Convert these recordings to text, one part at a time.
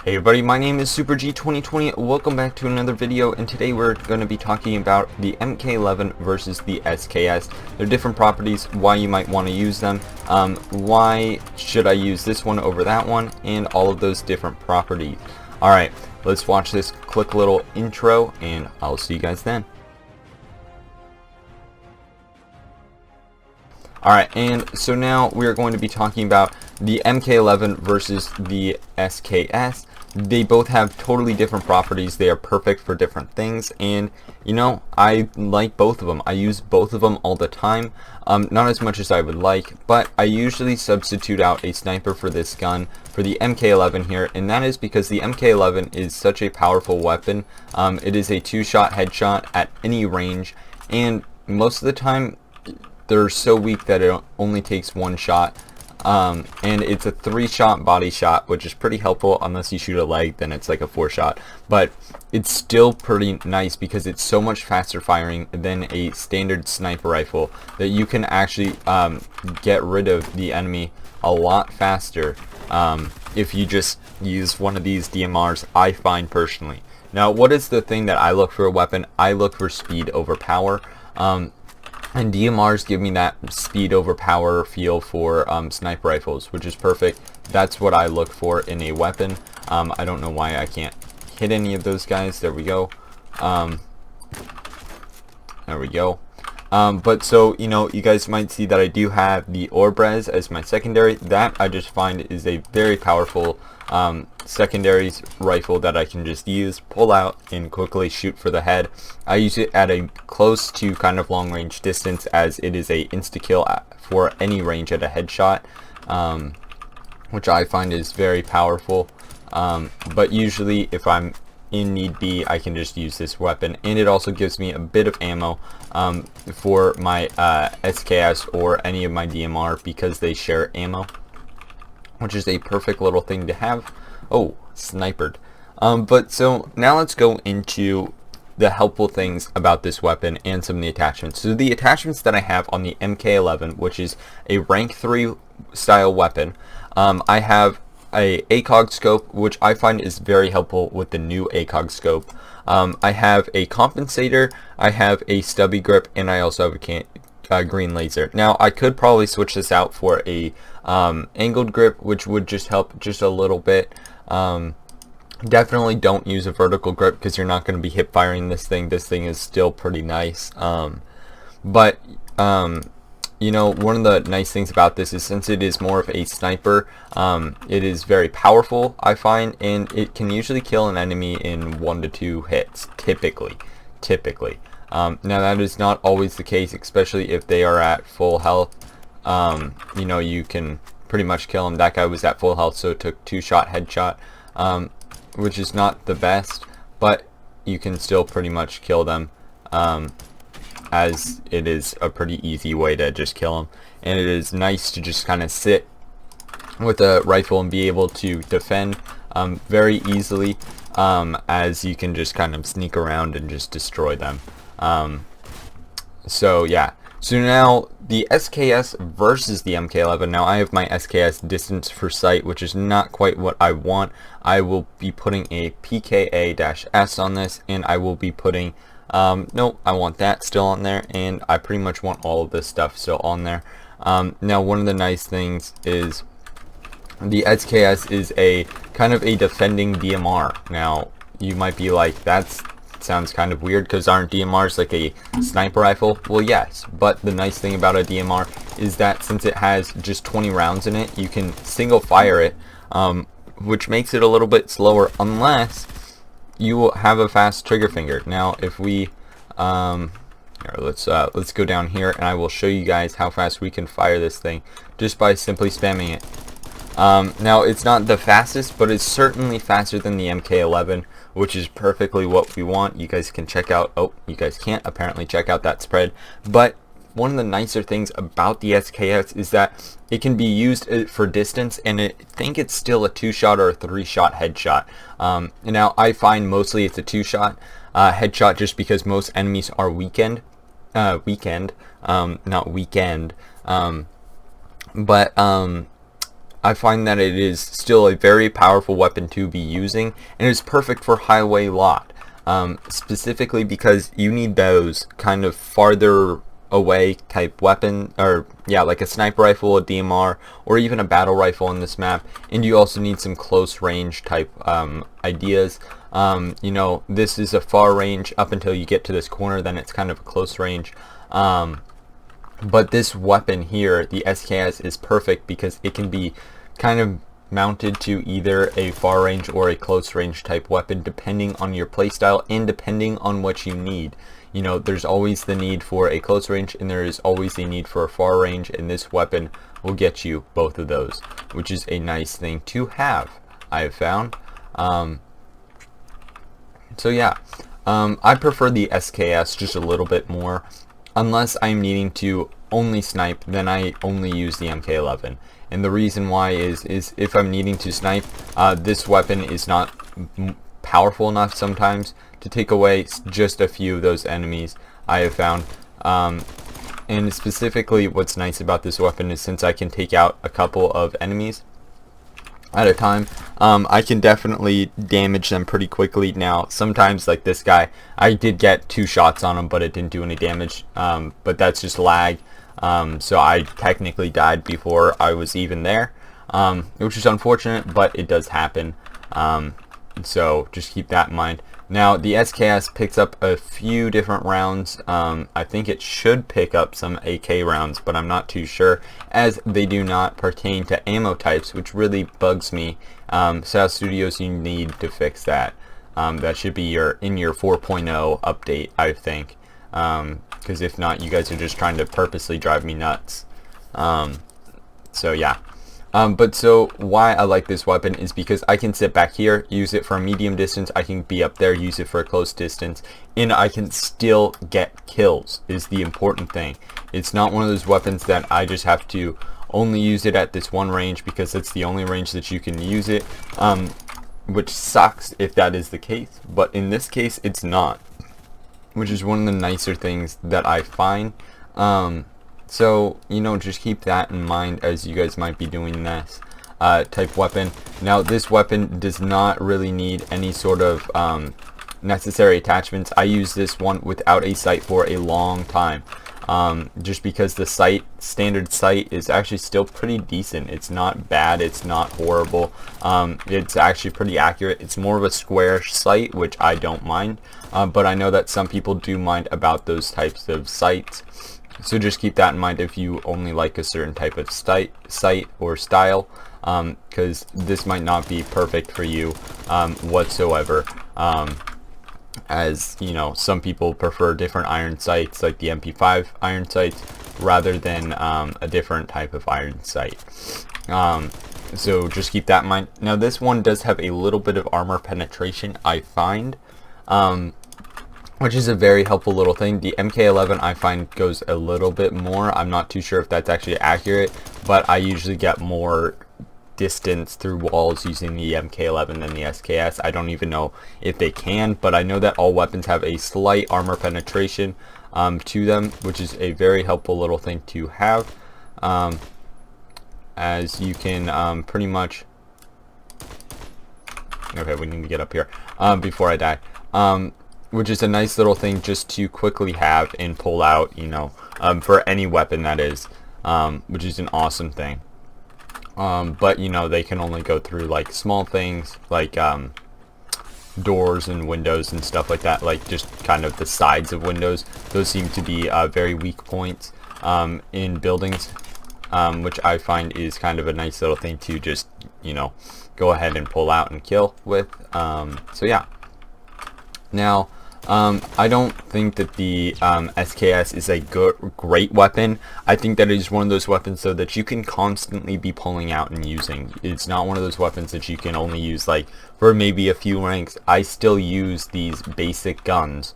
Hey everybody, my name is Super G 2020. Welcome back to another video, and today we're going to be talking about the MK11 versus the SKS. Their different properties, why you might want to use them, why should I use this one over that one, and all of those different properties. Alright, let's watch this quick little intro, and I'll see you guys then. Alright, and so now we are going to be talking about the MK11 versus the SKS. They both have totally different properties. They are perfect for different things, and you know, I like both of them. I use both of them all the time, not as much as I would like, but I usually substitute out a sniper for this gun for the MK11 here, and that is because the MK11 is such a powerful weapon. It is a two-shot headshot at any range, and most of the time they're so weak that it only takes one shot. And it's a 3-shot body shot, which is pretty helpful. Unless you shoot a leg, then it's like a 4-shot, but it's still pretty nice because it's so much faster firing than a standard sniper rifle that you can actually get rid of the enemy a lot faster if you just use one of these DMRs, I find personally. Now, what is the thing that I look for a weapon? I look for speed over power. And DMRs give me that speed over power feel for sniper rifles, which is perfect. That's what I look for in a weapon. I don't know why I can't hit any of those guys. There we go. There we go. But so, you know, you guys might see that I do have the Orbres as my secondary. That I just find is a very powerful secondaries rifle that I can just use, pull out, and quickly shoot for the head. I use it at a close to kind of long range distance, as it is a insta-kill for any range at a headshot, which I find is very powerful. But usually if I'm in need be, I can just use this weapon, and it also gives me a bit of ammo for my SKS or any of my DMR because they share ammo, which is a perfect little thing to have. Oh, snipered. But so now let's go into the helpful things about this weapon and some of the attachments. So the attachments that I have on the MK11, which is a rank 3 style weapon, I have a ACOG scope, which I find is very helpful with the new ACOG scope. I have a compensator, I have a stubby grip, and I also have a green laser. Now I could probably switch this out for a angled grip, which would just help just a little bit. Definitely don't use a vertical grip because you're not going to be hip firing this thing. This thing is still pretty nice. But you know, one of the nice things about this is, since it is more of a sniper, it is very powerful, I find, and it can usually kill an enemy in 1 to 2 hits, typically. Now that is not always the case, especially if they are at full health. You know, you can pretty much kill them. That guy was at full health, so it took 2-shot headshot, which is not the best, but you can still pretty much kill them, as it is a pretty easy way to just kill them. And it is nice to just kind of sit with a rifle and be able to defend very easily, as you can just kind of sneak around and just destroy them. So yeah, so now the SKS versus the MK11. Now I have my SKS distance for sight, which is not quite what I want. I will be putting a PKA-S on this, and I will be putting no, I want that still on there, and I pretty much want all of this stuff still on there. Now one of the nice things is the SKS is a kind of a defending DMR. Now you might be like, that sounds kind of weird because aren't DMRs like a sniper rifle? Well, yes, but the nice thing about a DMR is that since it has just 20 rounds in it, you can single fire it, which makes it a little bit slower unless you will have a fast trigger finger. Now if we here, let's go down here, and I will show you guys how fast we can fire this thing just by simply spamming it. Now it's not the fastest, but it's certainly faster than the MK11, which is perfectly what we want. You guys can check out, oh, you guys can't apparently check out that spread, but one of the nicer things about the SKS is that it can be used for distance, and I think it's still a 2-shot or a 3-shot headshot. Now I find mostly it's a 2-shot headshot just because most enemies are weakened, not weekend. I find that it is still a very powerful weapon to be using, and it's perfect for highway lot. Specifically because you need those kind of farther away type weapon, or yeah, like a sniper rifle, a DMR, or even a battle rifle in this map, and you also need some close range type ideas. You know, this is a far range up until you get to this corner, then it's kind of a close range. But this weapon here, the SKS, is perfect because it can be kind of mounted to either a far range or a close range type weapon depending on your playstyle and depending on what you need. You know, there's always the need for a close range and there is always a need for a far range, and this weapon will get you both of those, which is a nice thing to have, I have found. So yeah, I prefer the SKS just a little bit more. Unless I'm needing to only snipe, then I only use the MK11. And the reason why is if I'm needing to snipe, this weapon is not powerful enough sometimes to take away just a few of those enemies, I have found. And specifically what's nice about this weapon is since I can take out a couple of enemies at a time, I can definitely damage them pretty quickly. Now sometimes, like this guy, I did get 2 shots on him but it didn't do any damage, but that's just lag. So I technically died before I was even there, which is unfortunate, but it does happen. So just keep that in mind. Now the SKS picks up a few different rounds. I think it should pick up some AK rounds, but I'm not too sure, as they do not pertain to ammo types, which really bugs me. South Studios, you need to fix that. That should be in your 4.0 update, I think, because if not, you guys are just trying to purposely drive me nuts. So yeah. But so why I like this weapon is because I can sit back here, use it for a medium distance, I can be up there, use it for a close distance, and I can still get kills, is the important thing. It's not one of those weapons that I just have to only use it at this one range because it's the only range that you can use it, which sucks if that is the case, but in this case it's not, which is one of the nicer things that I find. So, you know, just keep that in mind as you guys might be doing this type weapon. Now, this weapon does not really need any sort of necessary attachments. I use this one without a sight for a long time, just because the standard sight is actually still pretty decent. It's not bad, it's not horrible, it's actually pretty accurate. It's more of a square sight, which I don't mind, but I know that some people do mind about those types of sights. So just keep that in mind if you only like a certain type of sight or style, because this might not be perfect for you whatsoever. As you know, some people prefer different iron sights, like the MP5 iron sights, rather than a different type of iron sight. So just keep that in mind. Now this one does have a little bit of armor penetration, I find, which is a very helpful little thing. The MK11 I find goes a little bit more. I'm not too sure if that's actually accurate, but I usually get more distance through walls using the MK11 than the SKS. I don't even know if they can, but I know that all weapons have a slight armor penetration to them, which is a very helpful little thing to have, as you can pretty much... Okay, we need to get up here before I die. Which is a nice little thing just to quickly have and pull out, you know, for any weapon that is, which is an awesome thing. But, you know, they can only go through, like, small things, like, doors and windows and stuff like that, like, just kind of the sides of windows. Those seem to be very weak points in buildings, which I find is kind of a nice little thing to just, you know, go ahead and pull out and kill with. So, yeah. Now, I don't think that the SKS is a great weapon. I think that it is one of those weapons, though, that you can constantly be pulling out and using. It's not one of those weapons that you can only use, like, for maybe a few ranks. I still use these basic guns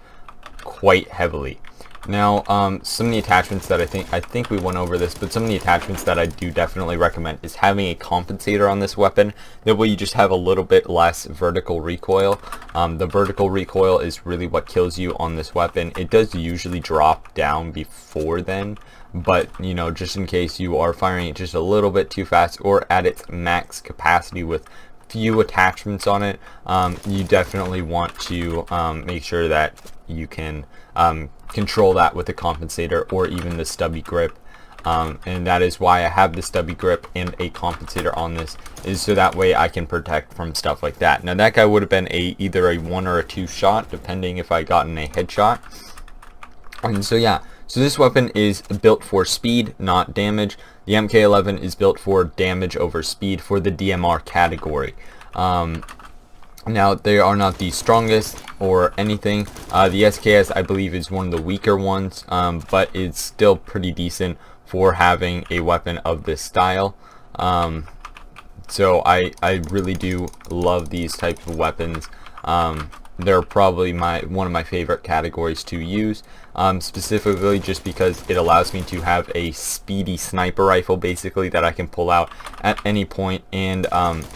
quite heavily. Now, some of the attachments that I think we went over this, but some of the attachments that I do definitely recommend is having a compensator on this weapon. That way you just have a little bit less vertical recoil. The vertical recoil is really what kills you on this weapon. It does usually drop down before then, but you know, just in case you are firing it just a little bit too fast or at its max capacity with few attachments on it, you definitely want to make sure that you can control that with the compensator or even the stubby grip, and that is why I have the stubby grip and a compensator on this, is so that way I can protect from stuff like that. Now that guy would have been either a 1 or a 2 shot depending if I gotten a headshot. And so yeah, so this weapon is built for speed, not damage. The MK11 is built for damage over speed for the DMR category. Now, they are not the strongest or anything. The SKS, I believe, is one of the weaker ones, but it's still pretty decent for having a weapon of this style. So I really do love these types of weapons. They're probably one of my favorite categories to use, specifically just because it allows me to have a speedy sniper rifle basically that I can pull out at any point, and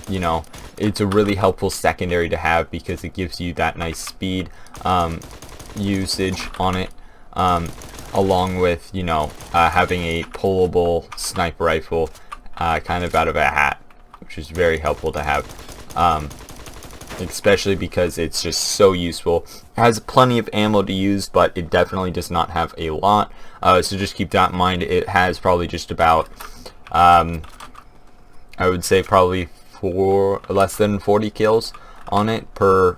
you know, it's a really helpful secondary to have because it gives you that nice speed usage on it, along with, you know, having a pullable sniper rifle kind of out of a hat, which is very helpful to have. Especially because it's just so useful. It has plenty of ammo to use, but it definitely does not have a lot, so just keep that in mind. It has probably just about I would say probably less than 40 kills on it per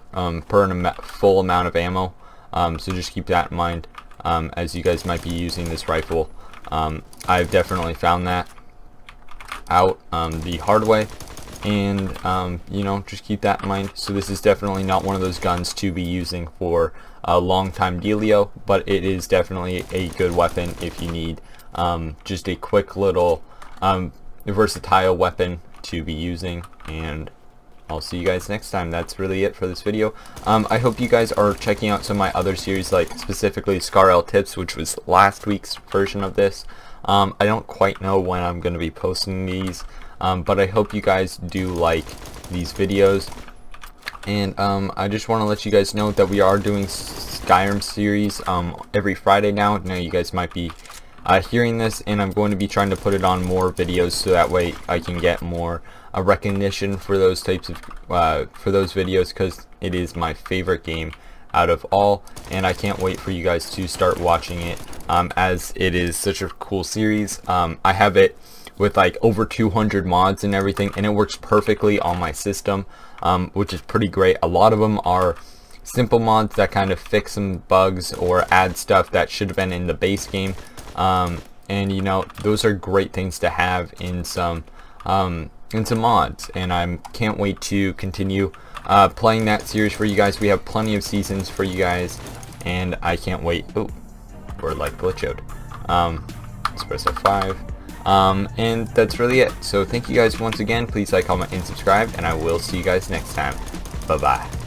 full amount of ammo, so just keep that in mind as you guys might be using this rifle. I've definitely found that out the hard way, and you know, just keep that in mind. So this is definitely not one of those guns to be using for a long time dealio, but it is definitely a good weapon if you need just a quick little versatile weapon to be using. And I'll see you guys next time. That's really it for this video. I hope you guys are checking out some of my other series, like specifically Skyrim tips, which was last week's version of this. I don't quite know when I'm going to be posting these, but I hope you guys do like these videos. And I just want to let you guys know that we are doing Skyrim series every Friday now. Now you guys might be hearing this, and I'm going to be trying to put it on more videos so that way I can get more recognition for those types of for those videos, because it is my favorite game out of all, and I can't wait for you guys to start watching it, as it is such a cool series. I have it with like over 200 mods and everything, and it works perfectly on my system, which is pretty great. A lot of them are simple mods that kind of fix some bugs or add stuff that should have been in the base game, and you know, those are great things to have in some mods, and I can't wait to continue playing that series for you guys. We have plenty of seasons for you guys, and I can't wait. Oh, we're like glitched. Espresso 5. And that's really it. So thank you guys once again. Please like, comment, and subscribe, and I will see you guys next time. Bye bye.